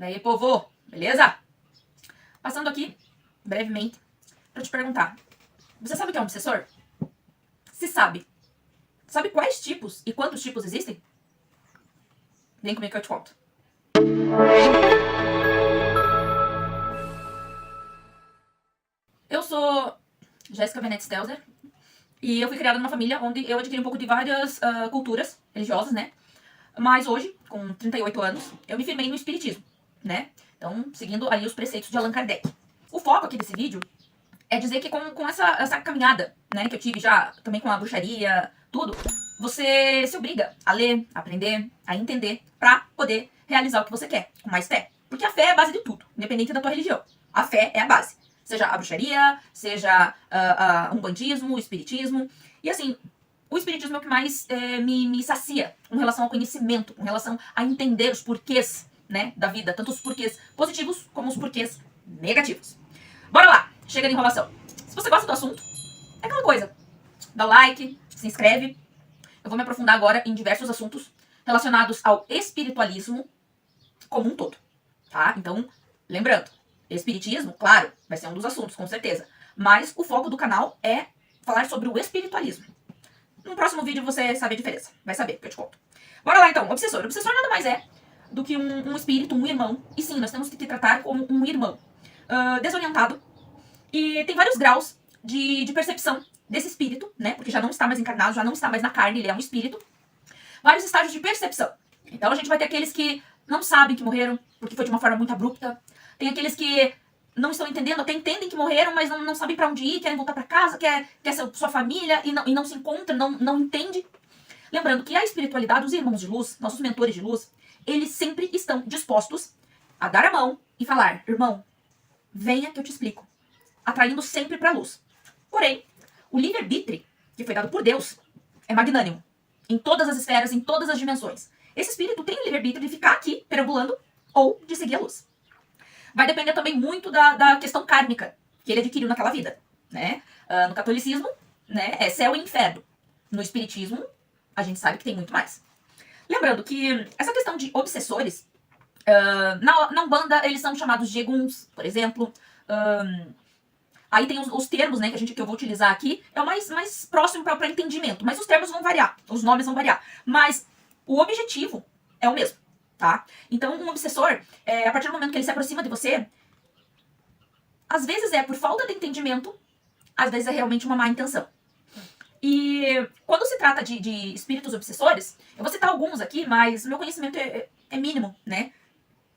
Daí, povo, beleza? Passando aqui, brevemente, pra te perguntar. Você sabe o que é um obsessor? Se sabe. Sabe quais tipos e quantos tipos existem? Vem comigo que eu te conto. Eu sou Jéssica Venete Stelzer e eu fui criada numa família onde eu adquiri um pouco de várias culturas religiosas, né? Mas hoje, com 38 anos, eu me firmei no espiritismo, né? Então, seguindo aí os preceitos de Allan Kardec. O foco aqui desse vídeo é dizer que com essa caminhada, né, que eu tive já também com a bruxaria, tudo, você se obriga a ler, a aprender, a entender, pra poder realizar o que você quer, com mais fé. Porque a fé é a base de tudo, independente da tua religião. A fé é a base. Seja a bruxaria, seja um umbandismo, o espiritismo. E assim, o espiritismo é o que mais me sacia com relação ao conhecimento, com relação a entender os porquês, né, da vida. Tanto os porquês positivos como os porquês negativos. Bora lá! Chega de enrolação. Se você gosta do assunto, é aquela coisa. Dá o like, se inscreve. Eu vou me aprofundar agora em diversos assuntos relacionados ao espiritualismo como um todo, tá? Então, lembrando, espiritismo, claro, vai ser um dos assuntos, com certeza. Mas o foco do canal é falar sobre o espiritualismo. No próximo vídeo você sabe a diferença. Vai saber, que eu te conto. Bora lá então, obsessor. Obsessor nada mais é do que um espírito, um irmão. E sim, nós temos que te tratar como um irmão. Desorientado. E tem vários graus de percepção desse espírito, né? Porque já não está mais encarnado, já não está mais na carne, ele é um espírito. Vários estágios de percepção. Então a gente vai ter aqueles que não sabem que morreram, porque foi de uma forma muito abrupta. Tem aqueles que não estão entendendo, até entendem que morreram, mas não sabem pra onde ir, querem voltar pra casa, quer sua família e não se encontra, não entende. Lembrando que a espiritualidade, os irmãos de luz, nossos mentores de luz, eles sempre estão dispostos a dar a mão e falar: irmão, venha que eu te explico. Atraindo sempre pra luz. Porém, o livre-arbítrio, que foi dado por Deus, é magnânimo. Em todas as esferas, em todas as dimensões. Esse espírito tem o livre-arbítrio de ficar aqui, perambulando, ou de seguir a luz. Vai depender também muito da questão kármica que ele adquiriu naquela vida, né? No catolicismo, né, é céu e inferno. No espiritismo, a gente sabe que tem muito mais. Lembrando que essa questão de obsessores, na Umbanda, eles são chamados de eguns, por exemplo. Aí tem os termos, né, que eu vou utilizar aqui, é o mais próximo para entendimento. Mas os termos vão variar, os nomes vão variar. Mas o objetivo é o mesmo, tá? Então, um obsessor, a partir do momento que ele se aproxima de você, às vezes é por falta de entendimento, às vezes é realmente uma má intenção. E quando se trata de espíritos obsessores, eu vou citar alguns aqui, mas meu conhecimento é mínimo, né?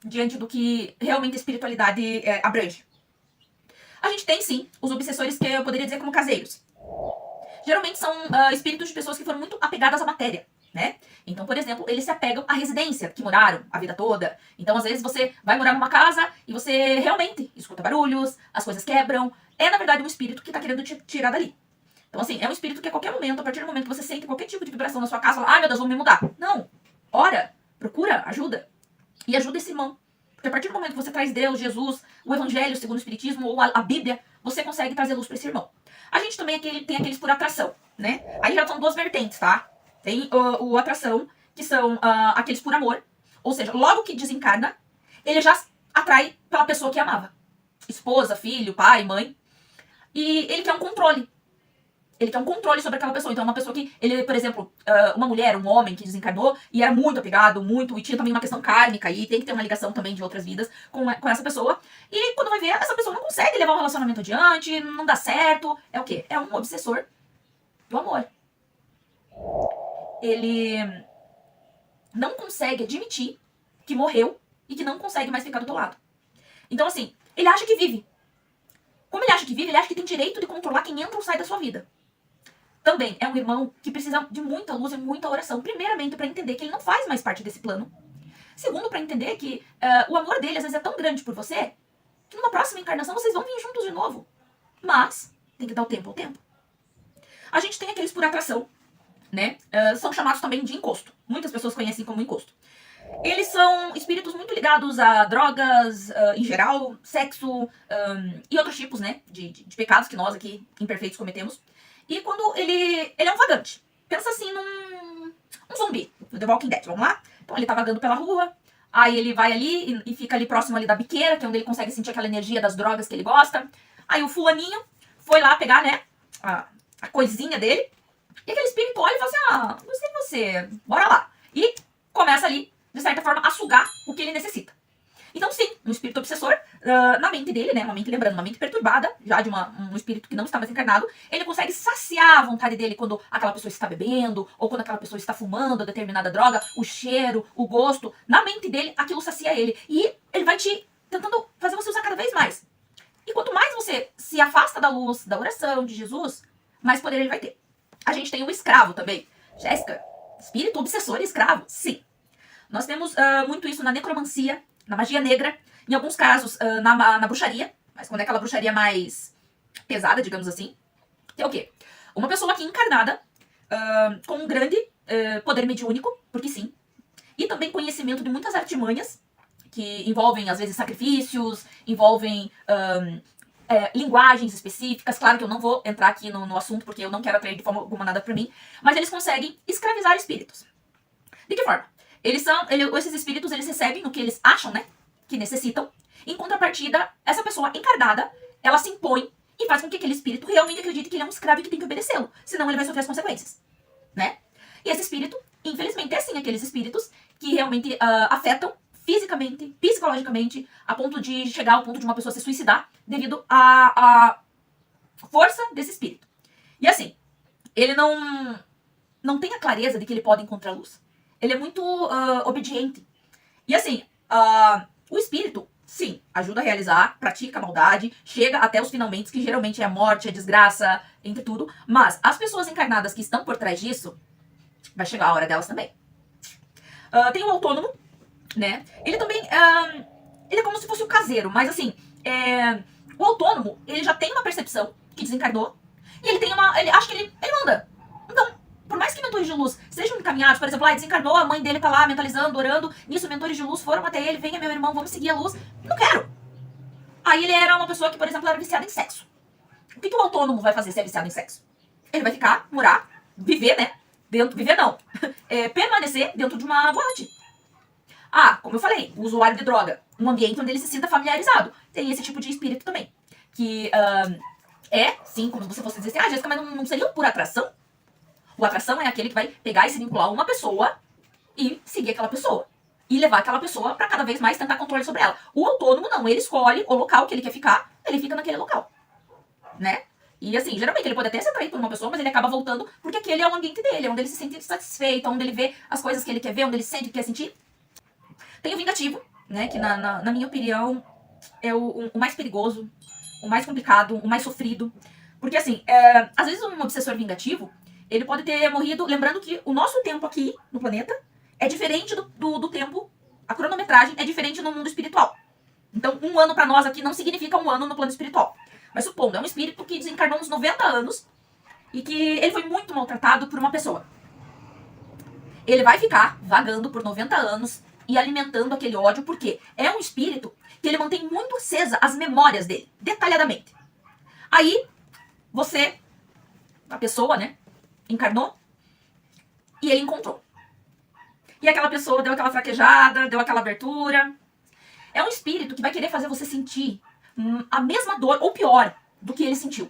Diante do que realmente a espiritualidade abrange. A gente tem, sim, os obsessores que eu poderia dizer como caseiros. Geralmente são espíritos de pessoas que foram muito apegadas à matéria, né? Então, por exemplo, eles se apegam à residência que moraram a vida toda. Então, às vezes, você vai morar numa casa e você realmente escuta barulhos, as coisas quebram. É, na verdade, um espírito que tá querendo te tirar dali. Então, assim, é um espírito que a qualquer momento, a partir do momento que você sente qualquer tipo de vibração na sua casa, fala: ai meu Deus, vou me mudar. Não. Ora, procura ajuda. E ajuda esse irmão. Porque a partir do momento que você traz Deus, Jesus, o Evangelho segundo o Espiritismo ou a Bíblia, você consegue trazer luz para esse irmão. A gente também tem aqueles por atração, né? Aí já são duas vertentes, tá? Tem o atração, que são aqueles por amor. Ou seja, logo que desencarna, ele já atrai pela pessoa que amava. Esposa, filho, pai, mãe. E ele quer um controle. Ele quer um controle sobre aquela pessoa. Então, uma pessoa que, por exemplo, uma mulher, um homem que desencarnou e era muito apegado, e tinha também uma questão kármica e tem que ter uma ligação também de outras vidas com essa pessoa. E quando vai ver, essa pessoa não consegue levar um relacionamento adiante, não dá certo. É o quê? É um obsessor do amor. Ele não consegue admitir que morreu e que não consegue mais ficar do teu lado. Então, assim, ele acha que vive. Como ele acha que vive, ele acha que tem direito de controlar quem entra ou sai da sua vida. Também é um irmão que precisa de muita luz e muita oração. Primeiramente, para entender que ele não faz mais parte desse plano. Segundo, para entender que o amor dele às vezes é tão grande por você que numa próxima encarnação vocês vão vir juntos de novo. Mas tem que dar o tempo ao tempo. A gente tem aqueles por atração, né? São chamados também de encosto. Muitas pessoas conhecem como encosto. Eles são espíritos muito ligados a drogas, em geral, sexo e outros tipos, né, de pecados que nós aqui, imperfeitos, cometemos. E quando ele é um vagante. Pensa assim um zumbi, do The Walking Dead, vamos lá? Então ele tá vagando pela rua, Aí ele vai ali e fica ali próximo ali da biqueira, que é onde ele consegue sentir aquela energia das drogas que ele gosta. Aí o fulaninho foi lá pegar, né, a coisinha dele. E aquele espírito olha e fala assim, gostei de você, bora lá. E começa ali, de certa forma, a sugar o que ele necessita. Então, sim, um espírito obsessor, na mente dele, né, uma mente, lembrando, uma mente perturbada, já de um espírito que não está mais encarnado, ele consegue saciar a vontade dele quando aquela pessoa está bebendo, ou quando aquela pessoa está fumando determinada droga, o cheiro, o gosto. Na mente dele, aquilo sacia ele. E ele vai te tentando fazer você usar cada vez mais. E quanto mais você se afasta da luz, da oração, de Jesus, mais poder ele vai ter. A gente tem o escravo também. Jéssica, espírito obsessor e escravo? Sim. Nós temos muito isso na necromancia, na magia negra, em alguns casos na bruxaria, mas quando é aquela bruxaria mais pesada, digamos assim, que é o quê? Uma pessoa aqui encarnada, com um grande poder mediúnico, porque sim, e também conhecimento de muitas artimanhas, que envolvem, às vezes, sacrifícios, envolvem linguagens específicas. Claro que eu não vou entrar aqui no assunto, porque eu não quero atrair de forma alguma nada pra mim, mas eles conseguem escravizar espíritos. De que forma? Esses espíritos, eles recebem o que eles acham, né, que necessitam. Em contrapartida, essa pessoa encarnada, ela se impõe e faz com que aquele espírito realmente acredite que ele é um escravo e que tem que obedecê-lo. Senão ele vai sofrer as consequências, né? E esse espírito, infelizmente, é assim, aqueles espíritos que realmente afetam fisicamente, psicologicamente, a ponto de chegar ao ponto de uma pessoa se suicidar devido à força desse espírito. E assim, ele não tem a clareza de que ele pode encontrar luz. Ele é muito obediente. E assim, o espírito, sim, ajuda a realizar, pratica a maldade, chega até os finalmente, que geralmente é a morte, a desgraça, entre tudo. Mas as pessoas encarnadas que estão por trás disso, vai chegar a hora delas também. Tem o autônomo, né? Ele também, ele é como se fosse o caseiro, mas assim, o autônomo, ele já tem uma percepção que desencarnou, e ele acha que ele manda. Então, por mais que mentores de luz sejam encaminhados, por exemplo, desencarnou, a mãe dele tá lá mentalizando, orando, nisso mentores de luz foram até ele, venha meu irmão, vamos seguir a luz. Não quero. Aí ele era uma pessoa que, por exemplo, era viciada em sexo. O que o autônomo vai fazer se é viciado em sexo? Ele vai ficar, morar, viver, né? Viver não. Permanecer dentro de uma boate. Como eu falei, o usuário de droga, um ambiente onde ele se sinta familiarizado. Tem esse tipo de espírito também. Que sim, como se você fosse dizer assim, Jéssica, mas não seria por atração? O atração é aquele que vai pegar e se vincular a uma pessoa e seguir aquela pessoa. E levar aquela pessoa pra cada vez mais tentar controle sobre ela. O autônomo não, ele escolhe o local que ele quer ficar, ele fica naquele local. Né? E assim, geralmente ele pode até ser atraído por uma pessoa, mas ele acaba voltando porque aquele é o ambiente dele, onde ele se sente satisfeito, onde ele vê as coisas que ele quer ver, onde ele sente o que quer sentir. Tem o vingativo, né, que na minha opinião é o mais perigoso, o mais complicado, o mais sofrido. Porque assim, às vezes um obsessor vingativo, ele pode ter morrido, lembrando que o nosso tempo aqui no planeta é diferente do tempo, a cronometragem é diferente no mundo espiritual. Então, um ano pra nós aqui não significa um ano no plano espiritual. Mas supondo, é um espírito que desencarnou uns 90 anos e que ele foi muito maltratado por uma pessoa. Ele vai ficar vagando por 90 anos e alimentando aquele ódio, porque é um espírito que ele mantém muito acesa as memórias dele, detalhadamente. Aí, você, a pessoa, né, encarnou e ele encontrou. E aquela pessoa deu aquela fraquejada, deu aquela abertura. É um espírito que vai querer fazer você sentir a mesma dor, ou pior, do que ele sentiu.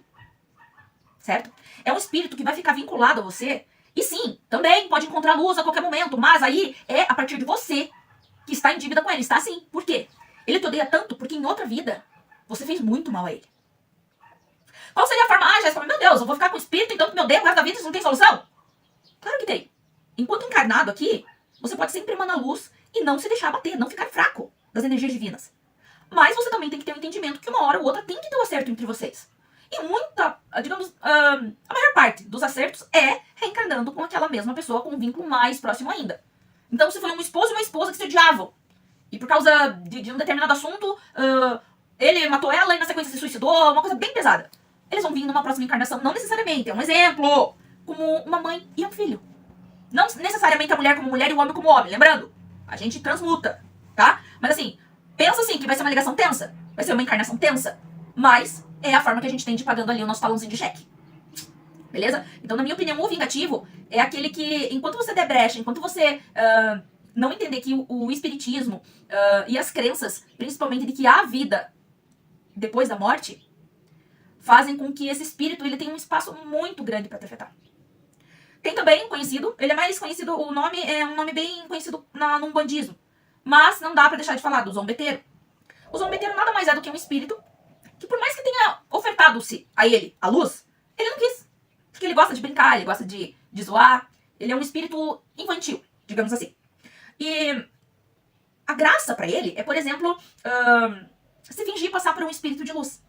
Certo? É um espírito que vai ficar vinculado a você. E sim, também pode encontrar luz a qualquer momento, mas aí é a partir de você que está em dívida com ele. Está assim. Por quê? Ele te odeia tanto porque em outra vida você fez muito mal a ele. Qual seria a forma? Jéssica, meu Deus, eu vou ficar com o espírito então que me odeia por causa da vida, isso não tem solução? Claro que tem. Enquanto encarnado aqui, você pode sempre emanar luz e não se deixar abater, não ficar fraco das energias divinas. Mas você também tem que ter um entendimento que uma hora ou outra tem que ter um acerto entre vocês. E muita, digamos, a maior parte dos acertos é reencarnando com aquela mesma pessoa com um vínculo mais próximo ainda. Então, se foi um esposo e uma esposa que se odiavam, e por causa de um determinado assunto, ele matou ela e na sequência se suicidou, uma coisa bem pesada. Eles vão vir numa próxima encarnação, não necessariamente, é um exemplo, como uma mãe e um filho. Não necessariamente a mulher como mulher e o homem como homem, lembrando? A gente transmuta, tá? Mas assim, pensa assim, que vai ser uma ligação tensa, vai ser uma encarnação tensa, mas é a forma que a gente tem de ir pagando ali o nosso talãozinho de cheque. Beleza? Então, na minha opinião, o vingativo é aquele que, enquanto você der brecha, enquanto você não entender que o espiritismo e as crenças, principalmente de que há vida depois da morte, fazem com que esse espírito ele tenha um espaço muito grande para te afetar. Tem também conhecido, ele é mais conhecido, o nome é um nome bem conhecido no umbandismo, mas não dá para deixar de falar do zombeteiro. O zombeteiro nada mais é do que um espírito que, por mais que tenha ofertado-se a ele a luz, ele não quis. Porque ele gosta de brincar, ele gosta de zoar, ele é um espírito infantil, digamos assim. E a graça para ele é, por exemplo, se fingir passar por um espírito de luz.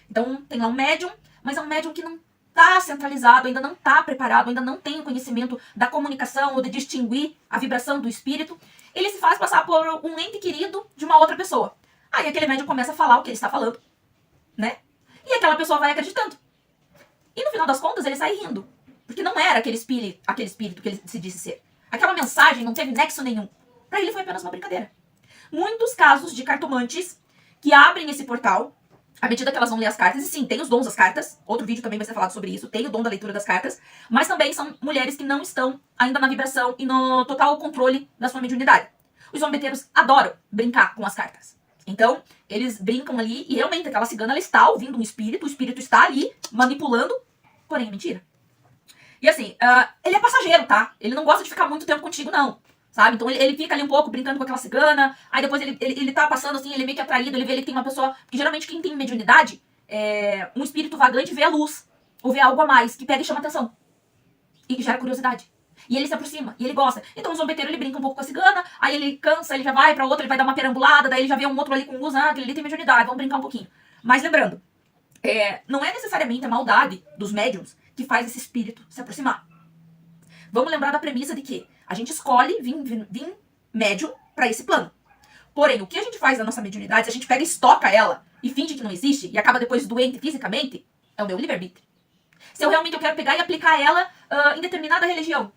Então, tem lá um médium, mas é um médium que não está centralizado, ainda não está preparado, ainda não tem o conhecimento da comunicação ou de distinguir a vibração do espírito. Ele se faz passar por um ente querido de uma outra pessoa. Aí aquele médium começa a falar o que ele está falando, né? E aquela pessoa vai acreditando. E no final das contas, ele sai rindo. Porque não era aquele espírito que ele se disse ser. Aquela mensagem não teve nexo nenhum. Para ele foi apenas uma brincadeira. Muitos casos de cartomantes que abrem esse portal à medida que elas vão ler as cartas, e sim, tem os dons das cartas, outro vídeo também vai ser falado sobre isso, tem o dom da leitura das cartas, mas também são mulheres que não estão ainda na vibração e no total controle da sua mediunidade. Os zombeteiros adoram brincar com as cartas. Então, eles brincam ali e realmente aquela cigana ela está ouvindo um espírito, o espírito está ali manipulando, porém é mentira. E assim, ele é passageiro, tá? Ele não gosta de ficar muito tempo contigo, não. Sabe? Então ele fica ali um pouco brincando com aquela cigana, aí depois ele tá passando assim, ele é meio que atraído, ele vê ali que tem uma pessoa. Porque geralmente quem tem mediunidade, um espírito vagante vê a luz, ou vê algo a mais, que pega e chama atenção. E que gera curiosidade. E ele se aproxima, e ele gosta. Então o zombeteiro ele brinca um pouco com a cigana, aí ele cansa, ele já vai pra outra, ele vai dar uma perambulada, daí ele já vê um outro ali com luz, aquele ali tem mediunidade, vamos brincar um pouquinho. Mas lembrando, não é necessariamente a maldade dos médiums que faz esse espírito se aproximar. Vamos lembrar da premissa de que a gente escolhe vir médium para esse plano. Porém, o que a gente faz na nossa mediunidade, se a gente pega e estoca ela e finge que não existe e acaba depois doente fisicamente, é o meu livre-arbítrio. Se eu realmente quero pegar e aplicar ela em determinada religião.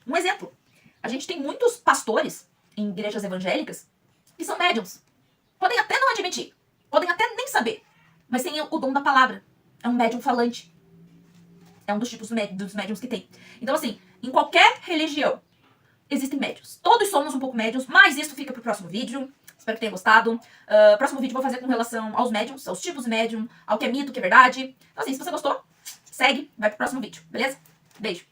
Um exemplo. A gente tem muitos pastores em igrejas evangélicas que são médiums. Podem até não admitir. Podem até nem saber. Mas tem o dom da palavra. É um médium falante. É um dos tipos dos médiums que tem. Então, assim, em qualquer religião, existem médiums. Todos somos um pouco médiums, mas isso fica pro próximo vídeo. Espero que tenha gostado. Próximo vídeo eu vou fazer com relação aos médiums, aos tipos de médium, ao que é mito, o que é verdade. Então, assim, se você gostou, segue, vai pro próximo vídeo, beleza? Beijo.